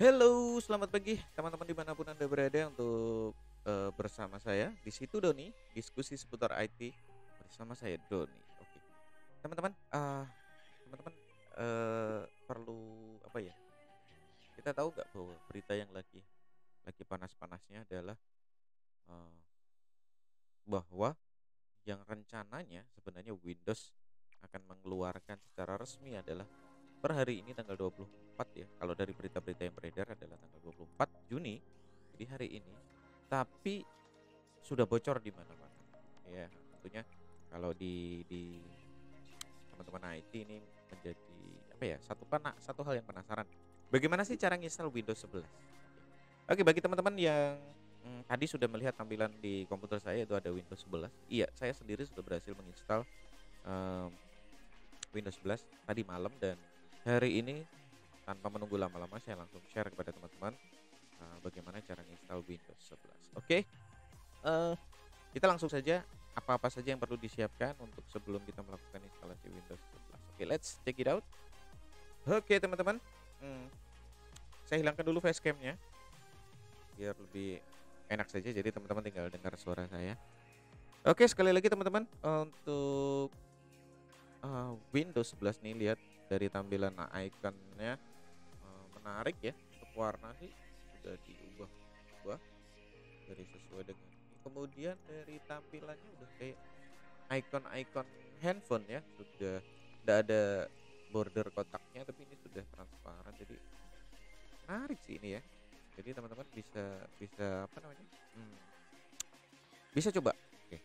Halo, selamat pagi teman-teman dimanapun Anda berada untuk bersama saya di situ Doni, diskusi seputar IT bersama saya Doni. Oke, teman-teman, teman-teman perlu apa ya? Kita tahu nggak bahwa berita yang lagi panas-panasnya adalah eh, bahwa yang rencananya sebenarnya Windows akan mengeluarkan secara resmi adalah per hari ini tanggal 24 ya. Kalau dari berita-berita yang beredar adalah tanggal 24 Juni. Jadi hari ini. Tapi sudah bocor di mana-mana. Ya, tentunya kalau di teman-teman IT ini menjadi apa ya? Satu hal yang penasaran. Bagaimana sih cara nginstal Windows 11? Oke, bagi teman-teman yang tadi sudah melihat tampilan di komputer saya itu ada Windows 11. Iya, saya sendiri sudah berhasil menginstal em, Windows 11 tadi malam dan hari ini tanpa menunggu lama-lama saya langsung share kepada teman-teman bagaimana cara install Windows 11. Oke, kita langsung saja apa-apa saja yang perlu disiapkan untuk sebelum kita melakukan instalasi Windows 11. Oke, let's check it out. Oke, teman-teman. Hmm, saya hilangkan dulu facecam-nya biar lebih enak saja jadi teman-teman tinggal dengar suara saya. Oke, sekali lagi teman-teman untuk Windows 11 nih lihat dari tampilan ikonnya menarik ya. Untuk warna sih sudah diubah dari sesuai dengan ini. Kemudian dari tampilannya udah kayak icon-icon handphone ya, sudah tidak ada border kotaknya tapi ini sudah transparan jadi menarik sih ini ya. Jadi teman-teman bisa bisa apa namanya? Hmm, bisa coba. Oke.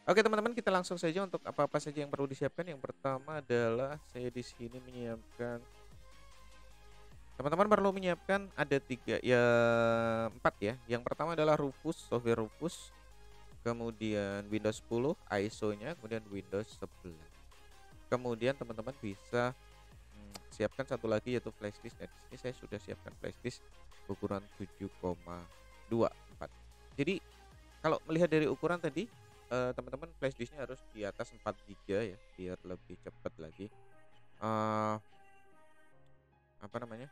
Oke teman-teman kita langsung saja untuk apa-apa saja yang perlu disiapkan. Yang pertama adalah saya di sini menyiapkan teman-teman perlu menyiapkan ada tiga ya empat ya. Yang pertama adalah Rufus, software Rufus, kemudian Windows 10 ISO-nya, kemudian Windows 11. Kemudian teman-teman bisa siapkan satu lagi yaitu flash disk. Nah, di sini saya sudah siapkan flash disk ukuran 7,24. Jadi kalau melihat dari ukuran tadi teman-teman flash disknya harus di atas 4 GB ya biar lebih cepat lagi. Eh apa namanya?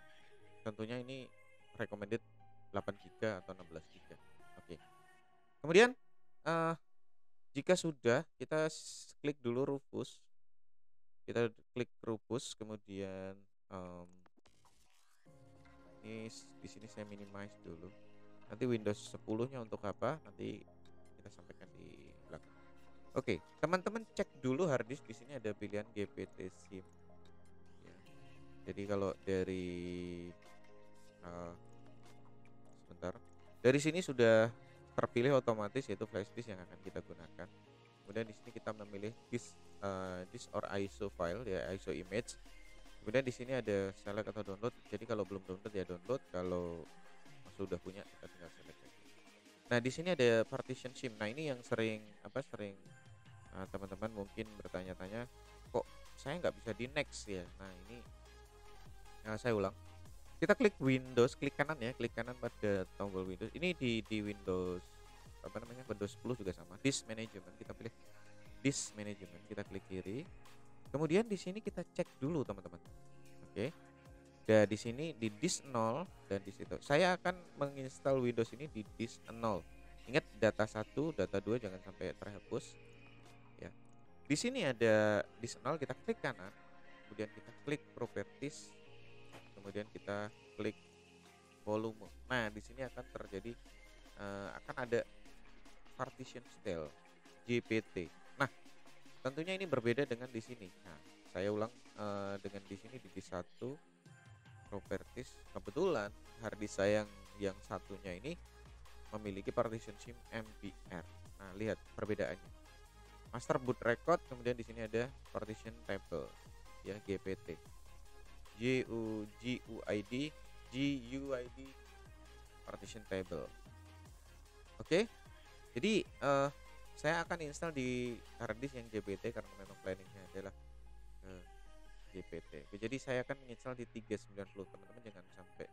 Tentunya ini recommended 8 GB atau 16 GB. Oke. Kemudian eh jika sudah kita klik dulu Rufus. Kita klik Rufus kemudian em, ini di sini saya minimize dulu. Nanti Windows 10-nya untuk apa? Nanti kita sampaikan di belakang. Oke, teman-teman cek dulu harddisk di sini ada pilihan GPT SIM ya. Jadi kalau dari uh, sebentar. Dari sini sudah terpilih otomatis yaitu flash disk yang akan kita gunakan. Kemudian di sini kita memilih disk or ISO file ya, ISO image. Kemudian di sini ada select atau download. Jadi kalau belum download ya download, kalau sudah punya kita tinggal select aja. Nah, di sini ada partition SIM. Nah, ini yang sering teman-teman mungkin bertanya-tanya, kok saya nggak bisa di next ya. Nah, ini saya ulang. Kita klik Windows, klik kanan ya, klik kanan pada tombol Windows. Ini di Windows apa namanya? Windows 10 juga sama. Disk Management kita pilih Disk Management, kita klik kiri. Kemudian di sini kita cek dulu teman-teman. Oke. Dan di sini di disk 0 dan di situ. Saya akan menginstal Windows ini di disk 0. Ingat data 1, data 2 jangan sampai terhapus ya. Di sini ada disk 0, kita klik kanan, kemudian kita klik properties, kemudian kita klik volume. Nah, di sini akan terjadi akan ada partition style GPT. Nah, tentunya ini berbeda dengan di sini. Nah, saya ulang dengan di sini di disk 1 properties. Kebetulan harddisk saya yang satunya ini memiliki partition SIM MBR. Nah, lihat perbedaannya. Master boot record, kemudian di sini ada partition table ya GPT. GUID GUID partition table. Oke. Jadi saya akan install di harddisk yang GPT karena memang planningnya adalah GPT. Oke, jadi saya akan menginstal di 390. Teman-teman jangan sampai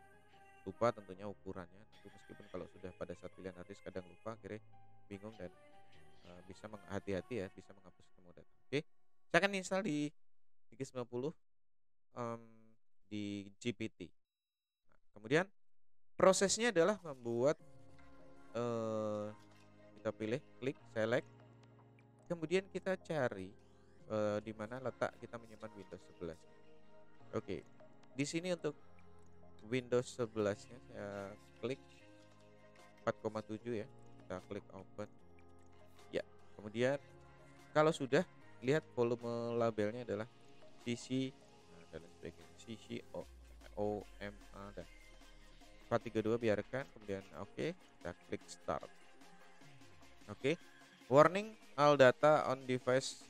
lupa tentunya ukurannya. Nanti meskipun kalau sudah pada saat pilihan harddisk kadang lupa, akhirnya bingung dan bisa hati-hati ya, bisa menghapus semua data. Oke. Saya akan install di 390 di GPT. Nah, kemudian Prosesnya adalah membuat kita pilih, klik, select, kemudian kita cari di mana letak kita menyimpan Windows 11. Oke, di sini untuk Windows 11-nya saya klik 4,7 ya, kita klik open. Ya, kemudian kalau sudah lihat volume labelnya adalah CC dan sebagainya, CC OMA dan 432, biarkan, kemudian oke, kita klik start. Oke, warning all data on device,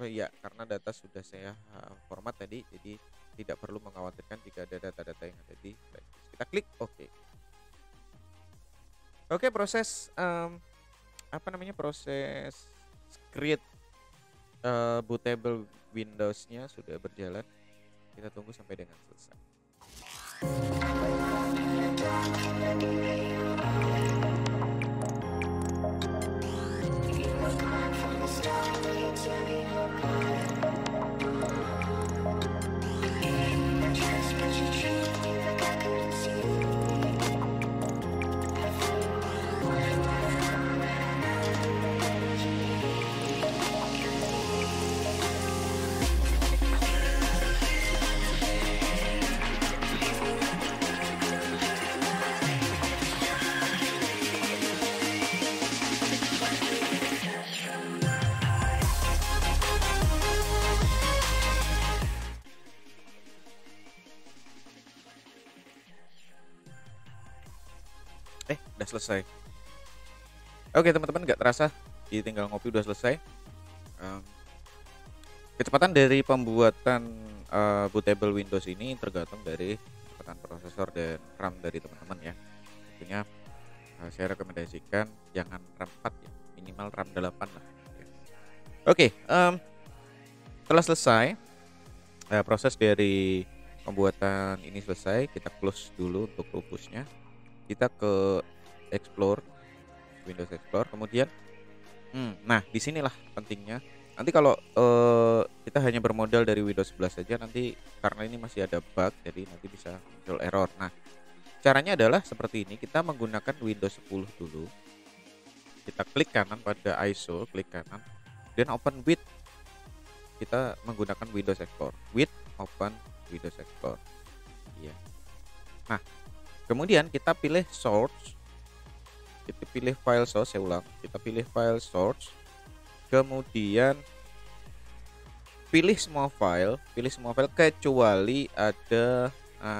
ya karena data sudah saya format tadi, jadi tidak perlu mengkhawatirkan jika ada data-data yang ada di flash disk. Kita klik oke. Oke, proses proses create bootable Windows-nya sudah berjalan. Kita tunggu sampai dengan selesai. Udah selesai. Oke teman-teman, nggak terasa tinggal ngopi udah selesai. Kecepatan dari pembuatan bootable Windows ini tergantung dari kecepatan prosesor dan RAM dari teman-teman ya. Tentunya saya rekomendasikan jangan RAM 4 ya, minimal RAM 8 lah ya. Oke, setelah selesai proses dari pembuatan ini selesai, kita close dulu untuk rufusnya. Kita ke Explore, Windows Explorer, kemudian nah disinilah pentingnya. Nanti kalau kita hanya bermodal dari Windows 11 saja, nanti karena ini masih ada bug, jadi nanti bisa muncul error. Nah, caranya adalah seperti ini. Kita menggunakan Windows 10 dulu. Kita klik kanan pada ISO, klik kanan, dan open with. Kita menggunakan Windows Explorer, with open Windows Explorer. Iya. Nah, kemudian kita pilih source. Kita pilih file source, saya ulang. Kita pilih file source. Kemudian pilih semua file kecuali ada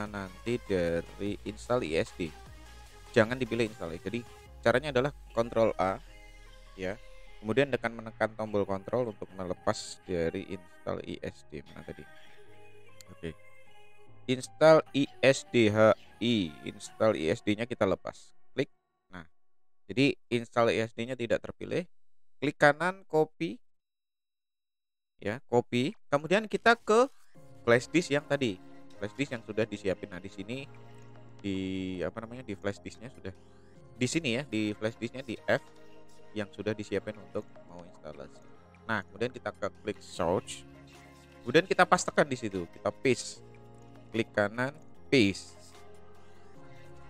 nanti dari install ISD. Jangan dipilih install. Jadi caranya adalah Ctrl A ya. Kemudian menekan tombol kontrol untuk melepas dari install ISD. Mana tadi? Oke. Install ISDHI. Install ISD-nya kita lepas. Klik. Nah, jadi install ISD-nya tidak terpilih. Klik kanan, copy. Ya, copy. Kemudian kita ke flash disk yang tadi. Flash disk yang sudah disiapin. Nah, di sini di flash disknya sudah di sini ya, di flash disknya di F yang sudah disiapin untuk mau instalasi. Nah, kemudian kita ke klik search. Kemudian kita pastekan di situ, kita paste. Klik kanan, paste.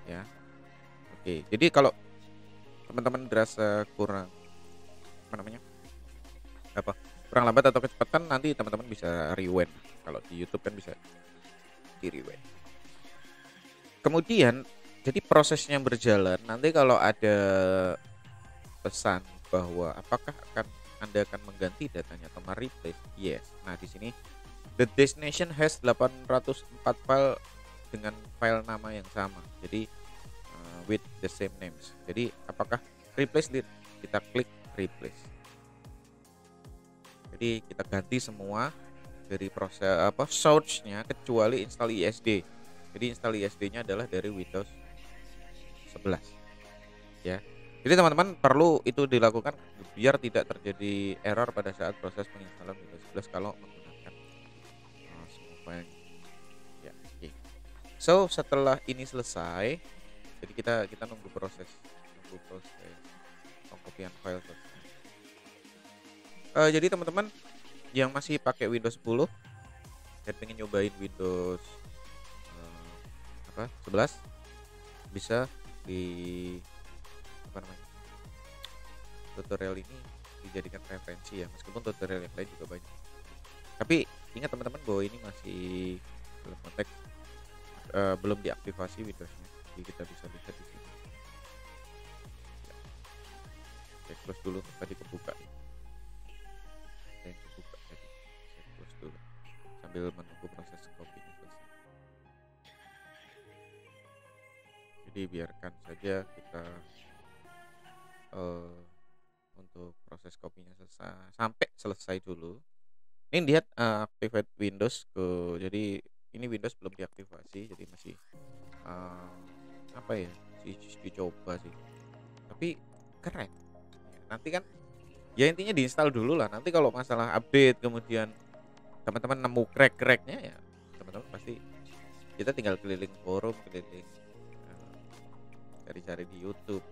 Ya. Oke, jadi kalau teman-teman berasa kurang kurang lambat atau kecepatan, nanti teman-teman bisa rewind. Kalau di YouTube kan bisa di rewind. Kemudian jadi prosesnya berjalan. Nanti kalau ada pesan bahwa apakah Anda akan mengganti datanya atau mereplace, yes. Nah, di sini the destination has 804 file dengan file nama yang sama. Jadi with the same names. Jadi apakah replace lead? Kita klik replace. Jadi kita ganti semua dari proses source-nya kecuali install ISD. Jadi install ISD-nya adalah dari Windows 11. Ya. Jadi teman-teman perlu itu dilakukan biar tidak terjadi error pada saat proses penginstalan Windows 11 kalau menggunakan semua file. Ya, okay. So setelah ini selesai, jadi kita nunggu proses pengkopian file selesai. Jadi teman-teman yang masih pakai Windows 10 dan pengen nyobain Windows 11, bisa di apa namanya, tutorial ini dijadikan referensi ya, meskipun tutorial yang lain juga banyak. Tapi ingat teman-teman bahwa ini masih dalam konteks belum diaktifasi Windowsnya, jadi kita bisa lihat di sini. Saya close dulu, tadi kebuka. Saya kebuka tadi, saya close dulu sambil menunggu proses copy-nya selesai. Jadi biarkan saja kita untuk proses copy-nya sampai selesai dulu. Ini lihat activate Windows jadi ini Windows belum diaktifasi, jadi masih apa ya, dicoba sih. Tapi keren. Nanti kan ya intinya diinstal dulu lah. Nanti kalau masalah update kemudian teman-teman nemu crack-cracknya ya, teman-teman pasti kita tinggal keliling forum, keliling cari-cari di YouTube,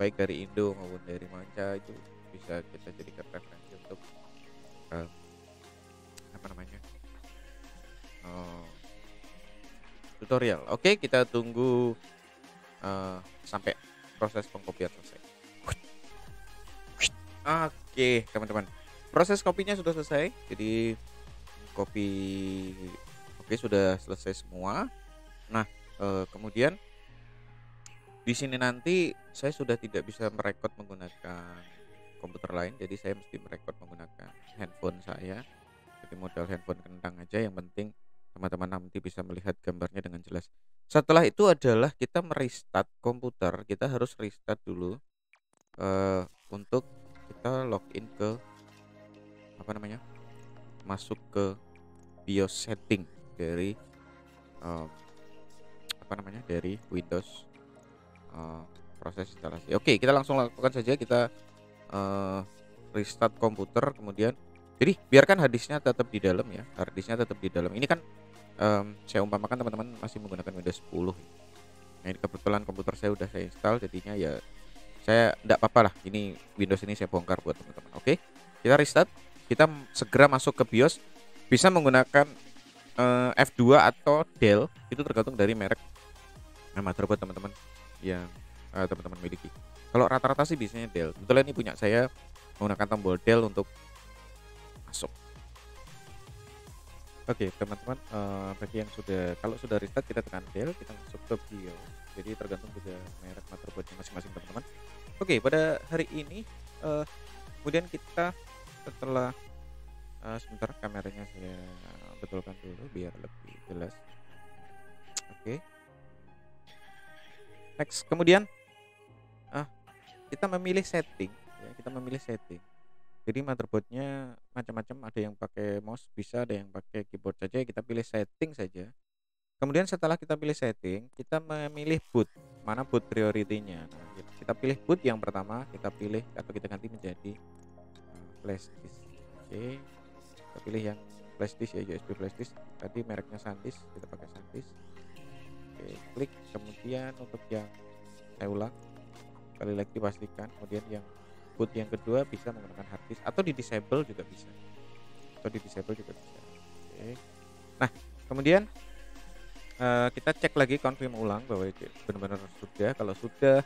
baik dari Indo maupun dari manca, itu bisa kita jadikan referensi untuk apa namanya, tutorial. Oke, kita tunggu sampai proses pengkopian selesai. Oke teman-teman, proses kopinya sudah selesai, jadi kopi oke sudah selesai semua. Nah kemudian di sini nanti saya sudah tidak bisa merekod menggunakan komputer lain, jadi saya mesti merekod menggunakan handphone saya. Jadi modal handphone kentang aja, yang penting teman-teman nanti bisa melihat gambarnya dengan jelas. Setelah itu adalah kita merestart komputer, kita harus restart dulu untuk kita login ke apa namanya, masuk ke BIOS setting dari apa namanya, dari Windows proses instalasi. Oke, kita langsung lakukan saja, kita restart komputer. Kemudian jadi biarkan harddisknya tetap di dalam ya, harddisknya tetap di dalam. Ini kan saya umpamakan teman-teman masih menggunakan Windows 10. Nah ini kebetulan komputer saya udah saya install, jadinya ya saya enggak apa-apa lah, ini Windows ini saya bongkar buat teman-teman. Oke, kita restart, kita segera masuk ke BIOS, bisa menggunakan F2 atau Dell, itu tergantung dari merek motherboard teman-teman yang teman-teman miliki. Kalau rata-rata sih biasanya Dell. Kebetulan ini punya saya menggunakan tombol Dell untuk masuk. Oke teman-teman, bagi yang kalau sudah restart kita tekan Dell, kita masuk ke BIOS. Jadi tergantung juga merek motherboardnya masing-masing teman-teman. Oke, pada hari ini kemudian kita setelah sebentar, kameranya saya betulkan dulu biar lebih jelas. Oke. Next, kemudian kita memilih setting ya, kita memilih setting. Jadi motherboardnya macam-macam, ada yang pakai mouse, bisa ada yang pakai keyboard saja, kita pilih setting saja. Kemudian setelah kita pilih setting, kita memilih boot, mana boot priority-nya. Nah, kita pilih boot yang pertama, kita pilih atau kita ganti menjadi flash disk. Oke, kita pilih yang flash disk ya, USB flash disk. Tadi mereknya SanDisk, kita pakai SanDisk. Oke, klik. Kemudian untuk yang, saya ulang sekali lagi, pastikan. Kemudian yang boot yang kedua bisa menggunakan hard disk atau di disable juga bisa, Oke. Nah kemudian kita cek lagi, confirm ulang bahwa benar-benar sudah. Kalau sudah,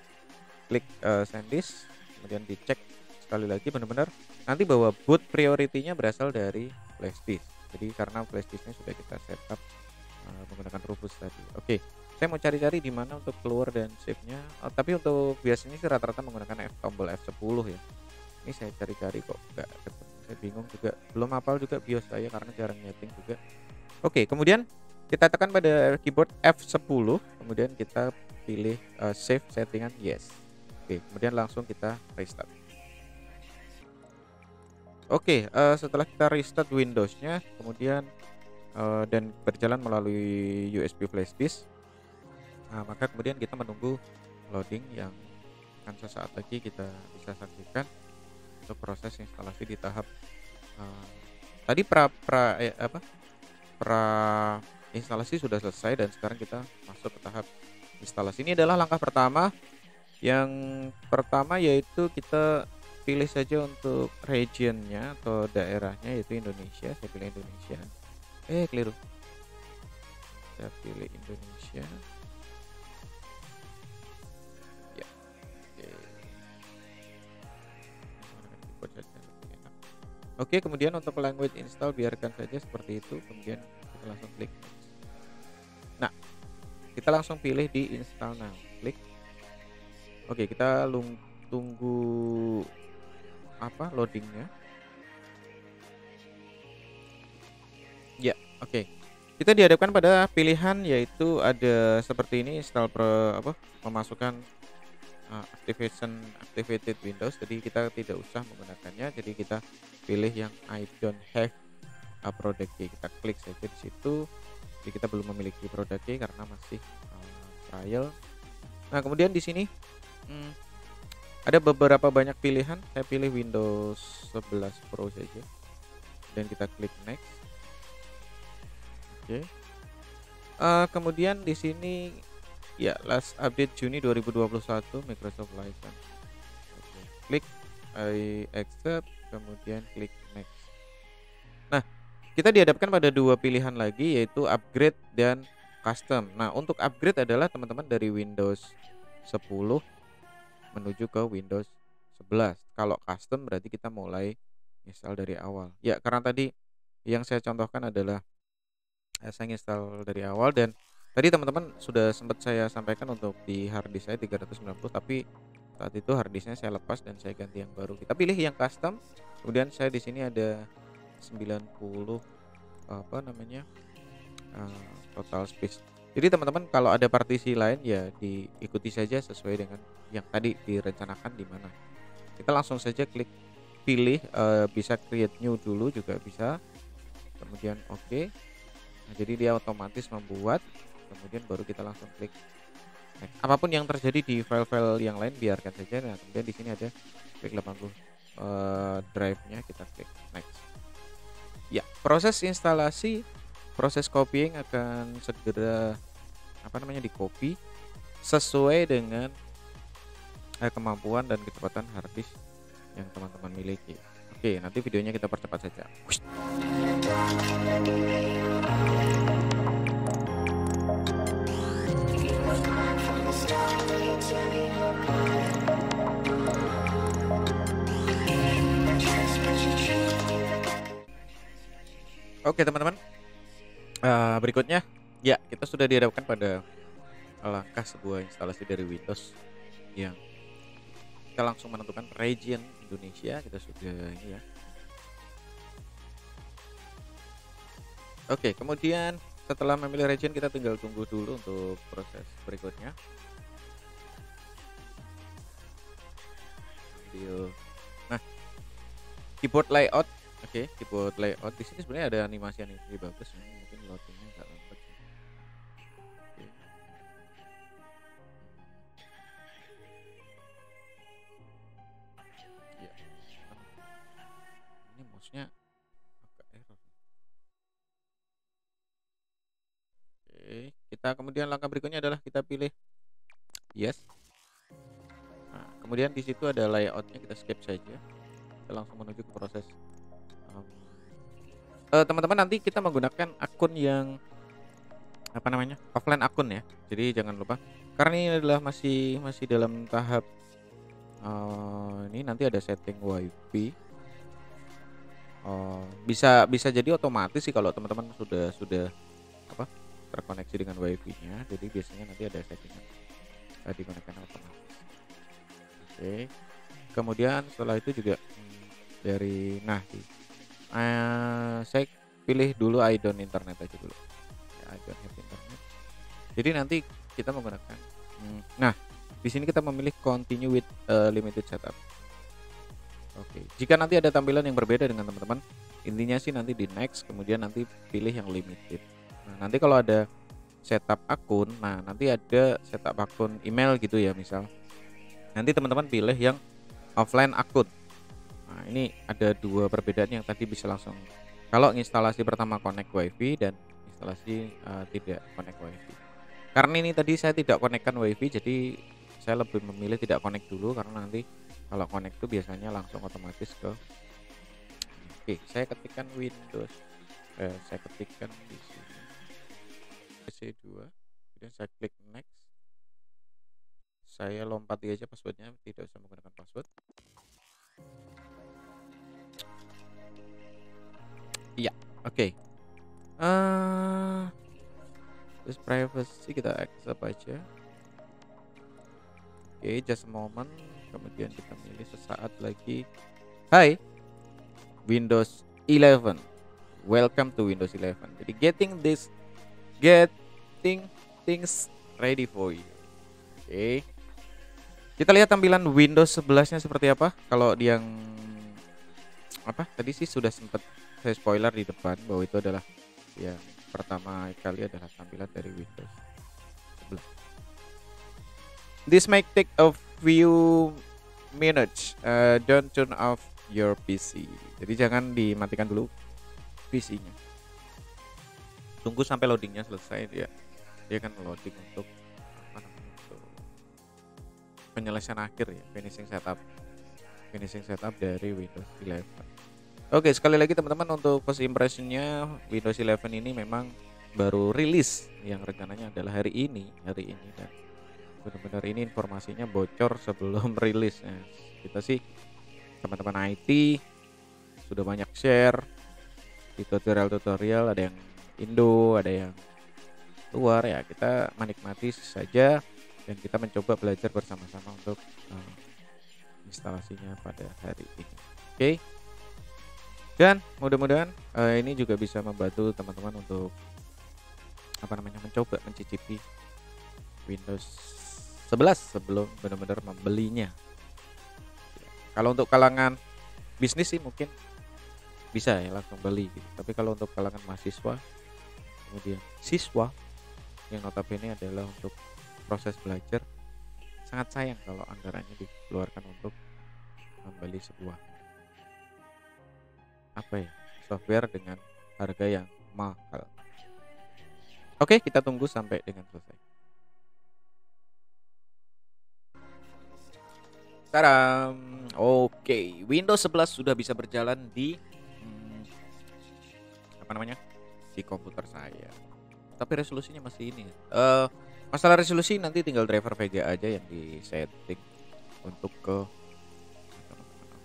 klik SanDisk, kemudian dicek sekali lagi benar-benar nanti bahwa boot priority-nya berasal dari flash disk. Jadi karena flash disknya sudah kita setup menggunakan Rufus tadi. Oke, saya mau cari-cari di mana untuk keluar dan save-nya. Tapi untuk biasanya sih rata-rata menggunakan tombol F10 ya. Ini saya cari-cari kok nggak ketemu. Saya bingung juga, belum hafal juga BIOS saya karena jarang nyeting juga. Oke, kemudian kita tekan pada keyboard F10, kemudian kita pilih save settingan yes. Oke, kemudian langsung kita restart. Oke, setelah kita restart Windows-nya, kemudian dan berjalan melalui USB flash disk, maka kemudian kita menunggu loading yang akan sesaat lagi kita bisa saksikan untuk proses instalasi di tahap tadi pra instalasi sudah selesai, dan sekarang kita masuk ke tahap instalasi. Ini adalah langkah pertama. Yang pertama yaitu kita pilih saja untuk regionnya atau daerahnya, yaitu Indonesia. Saya pilih Indonesia. Keliru. Saya pilih Indonesia. Oke, kemudian untuk language install biarkan saja seperti itu, kemudian kita langsung klik. Nah, kita langsung pilih di install now, klik. Oke, kita tunggu apa loadingnya. Ya, oke. Kita dihadapkan pada pilihan yaitu ada seperti ini install memasukkan activated Windows. Jadi kita tidak usah menggunakannya. Jadi kita pilih yang I don't have a product key. Kita klik saja di situ. Jadi kita belum memiliki product key karena masih trial. Nah, kemudian di sini ada beberapa banyak pilihan. Saya pilih Windows 11 Pro saja. Dan kita klik next. Oke. Kemudian di sini ya last update Juni 2021 Microsoft license. Oke. Klik I accept, kemudian klik next. Nah, kita dihadapkan pada dua pilihan lagi yaitu upgrade dan custom. Nah, untuk upgrade adalah teman-teman dari Windows 10 menuju ke Windows 11. Kalau custom berarti kita mulai install dari awal. Ya, karena tadi yang saya contohkan adalah saya install dari awal dan tadi teman-teman sudah sempat saya sampaikan untuk di harddisk saya 390, tapi saat itu harddisknya saya lepas dan saya ganti yang baru. Kita pilih yang custom. Kemudian saya di sini ada 90 total space. Jadi teman-teman kalau ada partisi lain ya diikuti saja sesuai dengan yang tadi direncanakan di mana. Kita langsung saja klik pilih, bisa create new dulu juga bisa. Kemudian oke. Nah, jadi dia otomatis membuat, kemudian baru kita langsung klik next. Apapun yang terjadi di file-file yang lain biarkan saja. Nah, kemudian di sini ada klik 80 drive-nya, kita klik next. Ya, proses instalasi, proses copying akan segera di copy sesuai dengan kemampuan dan kecepatan harddisk yang teman-teman miliki. Oke, nanti videonya kita percepat saja. Oke teman-teman, berikutnya ya kita sudah dihadapkan pada langkah sebuah instalasi dari Windows yang kita langsung menentukan region Indonesia. Kita sudah ini ya. Oke, kemudian setelah memilih region kita tinggal tunggu dulu untuk proses berikutnya. Nah, keyboard layout. Oke, keyboard layout di sini sebenarnya ada animasi bagus ya. Mungkin loadingnya nggak lambat. Oke. Ya. Ini mouse-nya agak error. Oke, kita kemudian langkah berikutnya adalah kita pilih yes. Nah, kemudian di situ ada layoutnya, kita skip saja. Kita langsung menuju ke proses. Teman-teman nanti kita menggunakan akun yang offline akun ya. Jadi jangan lupa karena ini adalah masih dalam tahap ini nanti ada setting WiFi. Bisa jadi otomatis sih kalau teman-teman sudah terkoneksi dengan WiFi-nya. Jadi biasanya nanti ada settingan digunakan otomatis. Oke. Kemudian setelah itu juga dari saya pilih dulu I don't internet aja dulu. Ya, I don't have internet. Jadi nanti kita menggunakan di sini kita memilih continue with limited setup. Oke. Jika nanti ada tampilan yang berbeda dengan teman-teman, intinya sih nanti di next, kemudian nanti pilih yang limited. Nah, nanti kalau ada setup akun, nanti ada setup akun email gitu ya misal. Nanti teman-teman pilih yang offline akun. Nah, ini ada dua perbedaan yang tadi bisa langsung. Kalau instalasi pertama connect WiFi dan instalasi tidak connect WiFi. Karena ini tadi saya tidak konekkan WiFi, jadi saya lebih memilih tidak connect dulu karena nanti kalau connect itu biasanya langsung otomatis ke. Oke, saya ketikkan Windows. Saya ketikkan di sini PC2, kemudian saya klik next. Saya lompati aja passwordnya, tidak usah menggunakan password. Iya, oke. Eh, Terus privacy kita accept aja. Oke, just a moment. Kemudian kita milih sesaat lagi. Hai, Windows 11. Welcome to Windows 11. Jadi getting things ready for you. Oke. Kita lihat tampilan Windows 11-nya seperti apa. Kalau yang apa? Tadi sih sudah sempat saya spoiler di depan bahwa itu adalah yang pertama kali adalah tampilan dari Windows 11. This might take a few minutes. Don't turn off your PC. Jadi jangan dimatikan dulu PC-nya. Tunggu sampai loadingnya selesai, dia akan loading untuk apa namanya, untuk penyelesaian akhir ya, finishing setup dari Windows 11. Oke, sekali lagi teman-teman, untuk first impressionnya Windows 11 ini memang baru rilis, yang rencananya adalah hari ini dan benar-benar ini informasinya bocor sebelum rilis. Nah, kita sih teman-teman IT sudah banyak share di tutorial, ada yang Indo, ada yang luar ya. Kita menikmati saja dan kita mencoba belajar bersama-sama untuk instalasinya pada hari ini. Oke. Dan mudah-mudahan ini juga bisa membantu teman-teman untuk apa namanya, mencoba mencicipi Windows 11 sebelum benar-benar membelinya. Kalau untuk kalangan bisnis sih mungkin bisa ya langsung beli gitu. Tapi kalau untuk kalangan mahasiswa, kemudian siswa yang notabene adalah untuk proses belajar, sangat sayang kalau anggarannya dikeluarkan untuk membeli sebuah apa ya, software dengan harga yang mahal. Oke, kita tunggu sampai dengan selesai. Tadam. Oke, Windows 11 sudah bisa berjalan di apa namanya, di komputer saya. Tapi resolusinya masih ini. Masalah resolusi nanti tinggal driver VGA aja yang di setting untuk ke.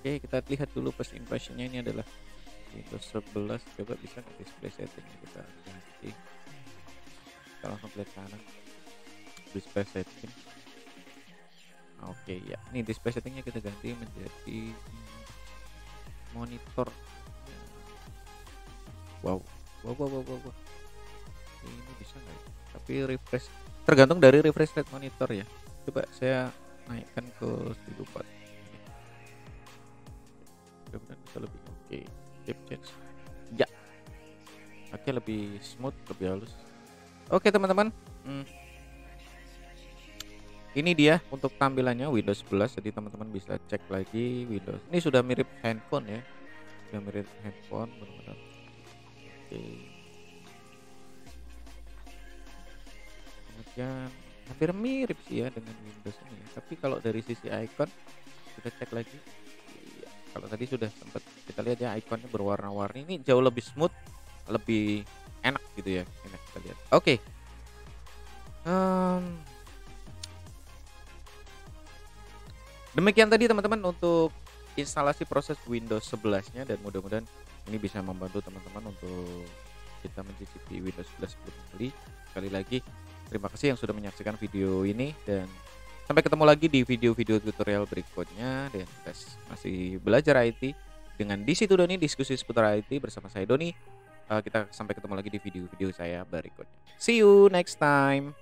Oke, kita lihat dulu first impressionnya. Ini adalah Windows 11. Coba bisa nggak display settingnya kita ganti. Kita langsung klik kanan, display setting. Oke ya, ini display settingnya kita ganti menjadi monitor. Wow. Ini bisa nggak ya? Tapi refresh, tergantung dari refresh rate monitor ya. Coba saya naikkan ke 1004. Mudah-mudahan bisa lebih oke. Shape change. Ya. Oke, lebih smooth, lebih halus. Oke teman-teman. Ini dia untuk tampilannya Windows 11. Jadi teman-teman bisa cek lagi Windows. Ini sudah mirip handphone ya. Sudah mirip handphone benar-benar. Oke. Kemudian hampir mirip sih ya dengan Windows ini. Tapi kalau dari sisi icon kita cek lagi. Iya, kalau tadi sudah sempat kita lihat ya, ikonnya berwarna-warni. Ini jauh lebih smooth, lebih enak gitu ya. Enak kita lihat. Oke. Demikian tadi teman-teman untuk instalasi proses Windows 11-nya, dan mudah-mudahan ini bisa membantu teman-teman untuk kita mencicipi Windows 11 sebelum membeli. Sekali lagi terima kasih yang sudah menyaksikan video ini, dan sampai ketemu lagi di video-video tutorial berikutnya. Dan kita masih belajar IT dengan di situ Doni, diskusi seputar IT bersama saya Doni. Kita sampai ketemu lagi di video-video saya berikutnya. See you next time.